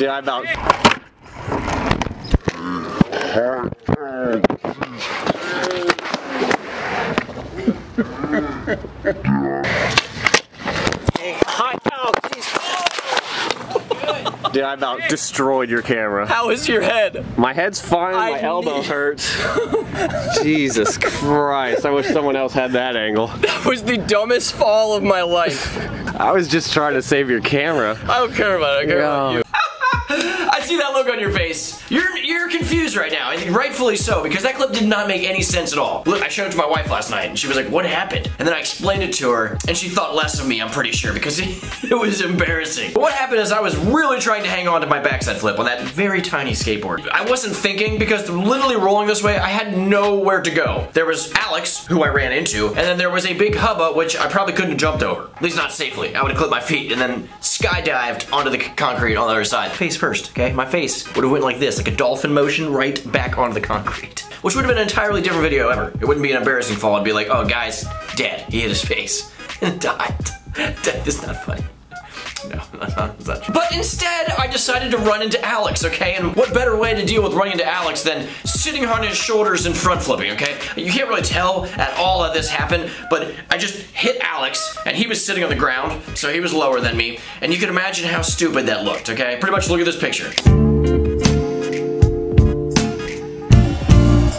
Dude, I'm about... Dude, I about destroyed your camera. How is your head? My head's fine, my elbow hurts. Jesus Christ, I wish someone else had that angle. That was the dumbest fall of my life. I was just trying to save your camera. I don't care about it, I care about you. I see that look on your face. You're confused right now, and rightfully so, because that clip did not make any sense at all. Look, I showed it to my wife last night, and she was like, what happened? And then I explained it to her, and she thought less of me, I'm pretty sure, because it was embarrassing. But what happened is I was really trying to hang on to my backside flip on that very tiny skateboard. I wasn't thinking, because literally rolling this way, I had nowhere to go. There was Alex, who I ran into, and then there was a big hubba, which I probably couldn't have jumped over. At least not safely. I would have clipped my feet, and then skydived onto the concrete on the other side. Face first, okay? My face would have went like this, like a dolphin motion right back onto the concrete. Which would have been an entirely different video ever. It wouldn't be an embarrassing fall. It'd be like, oh guys, dead. He hit his face and died. Death is not funny. No, that's not true. But instead, I decided to run into Alex, okay? And what better way to deal with running into Alex than sitting on his shoulders and front flipping, okay? You can't really tell at all that this happened, but I just hit Alex, and he was sitting on the ground, so he was lower than me, and you can imagine how stupid that looked, okay? Pretty much look at this picture.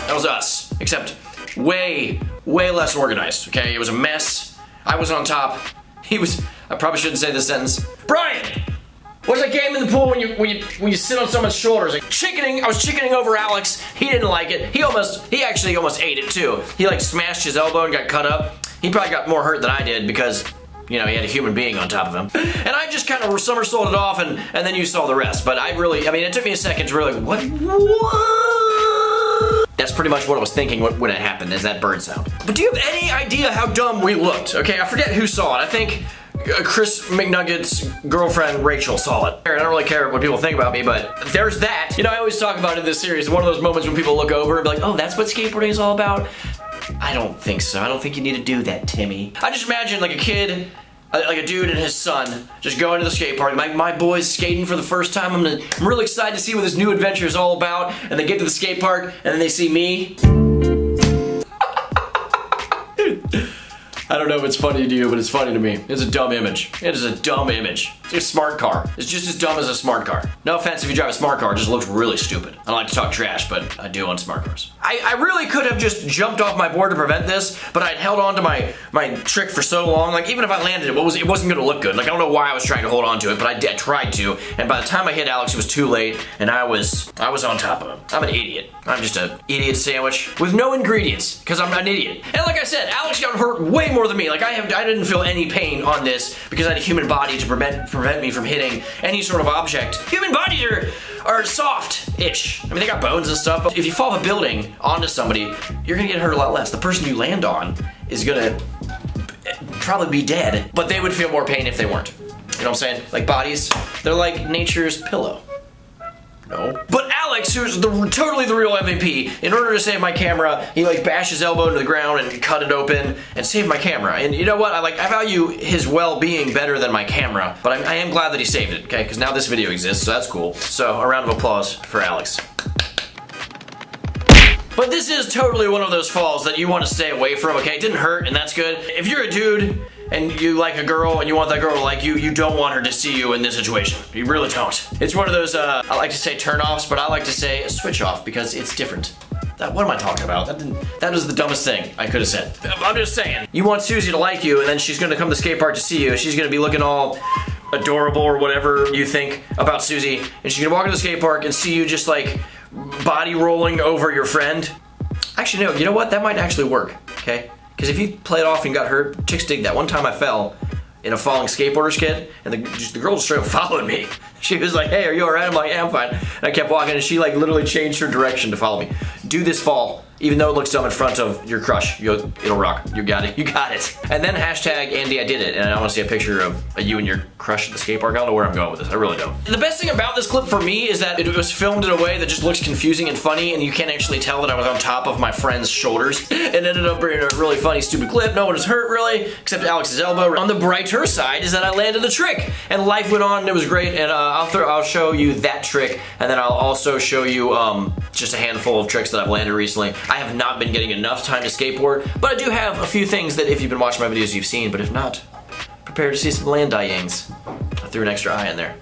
That was us, except way, way less organized, okay? It was a mess. I was on top. He was, I probably shouldn't say this sentence. Brian! What's that game in the pool when you sit on someone's shoulders? Like chickening, I was chickening over Alex. He didn't like it. He actually almost ate it too. He like smashed his elbow and got cut up. He probably got more hurt than I did because, you know, he had a human being on top of him. And I just kind of somersaulted off and then you saw the rest. But I mean, it took me a second to really, what? That's pretty much what I was thinking when it happened, is that bird sound. But do you have any idea how dumb we looked? Okay, I forget who saw it. I think Chris McNugget's girlfriend Rachel saw it. I don't really care what people think about me, but there's that. You know, I always talk about in this series, one of those moments when people look over and be like, oh, that's what skateboarding is all about? I don't think so. I don't think you need to do that, Timmy. I just imagine like a kid, like a dude and his son, just going to the skate park. My boy's skating for the first time. I'm really excited to see what this new adventure is all about. And they get to the skate park, and then they see me. I don't know if it's funny to you, but it's funny to me. It's a dumb image. It is a dumb image. It's like a smart car. It's just as dumb as a smart car. No offense if you drive a smart car, it just looks really stupid. I don't like to talk trash, but I do on smart cars. I really could have just jumped off my board to prevent this, but I'd held on to my trick for so long. Like, even if I landed it, it wasn't gonna look good. Like, I don't know why I was trying to hold on to it, but I tried to. And by the time I hit Alex, it was too late, and I was on top of him. I'm an idiot. I'm just an idiot sandwich with no ingredients, because I'm an idiot. And like I said, Alex got hurt way more than me. Like, I didn't feel any pain on this because I had a human body to prevent me from hitting any sort of object. Human bodies are soft-ish. I mean, they got bones and stuff, but if you fall off a building onto somebody, you're gonna get hurt a lot less. The person you land on is gonna probably be dead, but they would feel more pain if they weren't. You know what I'm saying? Like bodies, they're like nature's pillow. No. But Alex, who's totally the real MVP, in order to save my camera, he like bashed his elbow into the ground and cut it open and saved my camera. And you know what? I value his well-being better than my camera, but I am glad that he saved it, okay? Because now this video exists, so that's cool. So a round of applause for Alex. But this is totally one of those falls that you want to stay away from, okay? It didn't hurt, and that's good. If you're a dude and you like a girl and you want that girl to like you, you don't want her to see you in this situation. You really don't. It's one of those, I like to say turn-offs, but I like to say switch off because it's different. What am I talking about? That was the dumbest thing I could have said. I'm just saying. You want Susie to like you, and then she's gonna come to the skate park to see you. She's gonna be looking all adorable or whatever you think about Susie, and she's gonna walk into the skate park and see you just like body rolling over your friend. Actually, no, you know what? That might actually work, okay? Because if you played off and got hurt, chicks dig that. One time I fell in a falling skateboarder's kit, and the girl just straight up followed me. She was like, hey, are you alright? I'm like, yeah, I'm fine. And I kept walking, and she like literally changed her direction to follow me. Do this fall Even though it looks dumb in front of your crush, it'll rock. You got it. You got it. And then hashtag Andy, I did it. And I want to see a picture of you and your crush at the skate park. I don't know where I'm going with this. I really don't. The best thing about this clip for me is that it was filmed in a way that just looks confusing and funny, and you can't actually tell that I was on top of my friend's shoulders. It ended up being a really funny, stupid clip. No one was hurt, really, except Alex's elbow. On the brighter side is that I landed the trick, and life went on, and it was great, and I'll show you that trick, and then I'll also show you just a handful of tricks that I've landed recently. I have not been getting enough time to skateboard, but I do have a few things that if you've been watching my videos you've seen, but if not, prepare to see some land die-yangs. I threw an extra eye in there.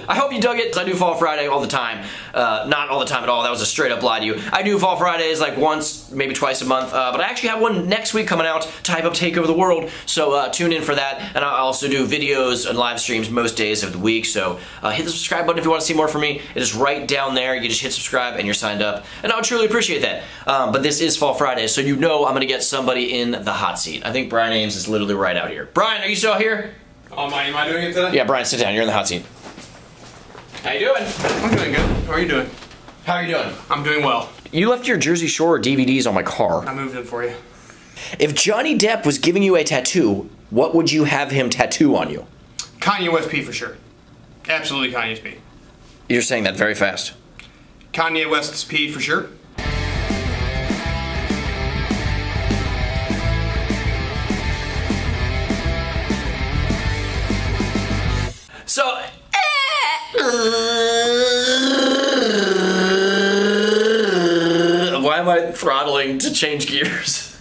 I hope you dug it. I do Fall Friday all the time. Not all the time at all. That was a straight up lie to you. I do Fall Fridays like once, maybe twice a month. But I actually have one next week coming out to hype up Take Over the World. So tune in for that. And I also do videos and live streams most days of the week. So hit the subscribe button if you want to see more from me. It is right down there. You just hit subscribe and you're signed up. And I would truly appreciate that. But this is Fall Friday, so you know I'm going to get somebody in the hot seat. I think Brian Ames is literally right out here. Brian, are you still here? Am I doing it today? Yeah, Brian, sit down. You're in the hot seat. How you doing? I'm doing good. How are you doing? How are you doing? I'm doing well. You left your Jersey Shore DVDs on my car. I moved them for you. If Johnny Depp was giving you a tattoo, what would you have him tattoo on you? Kanye West P for sure. Absolutely Kanye's P. You're saying that very fast. Kanye West's P for sure. So... Why am I throttling to change gears?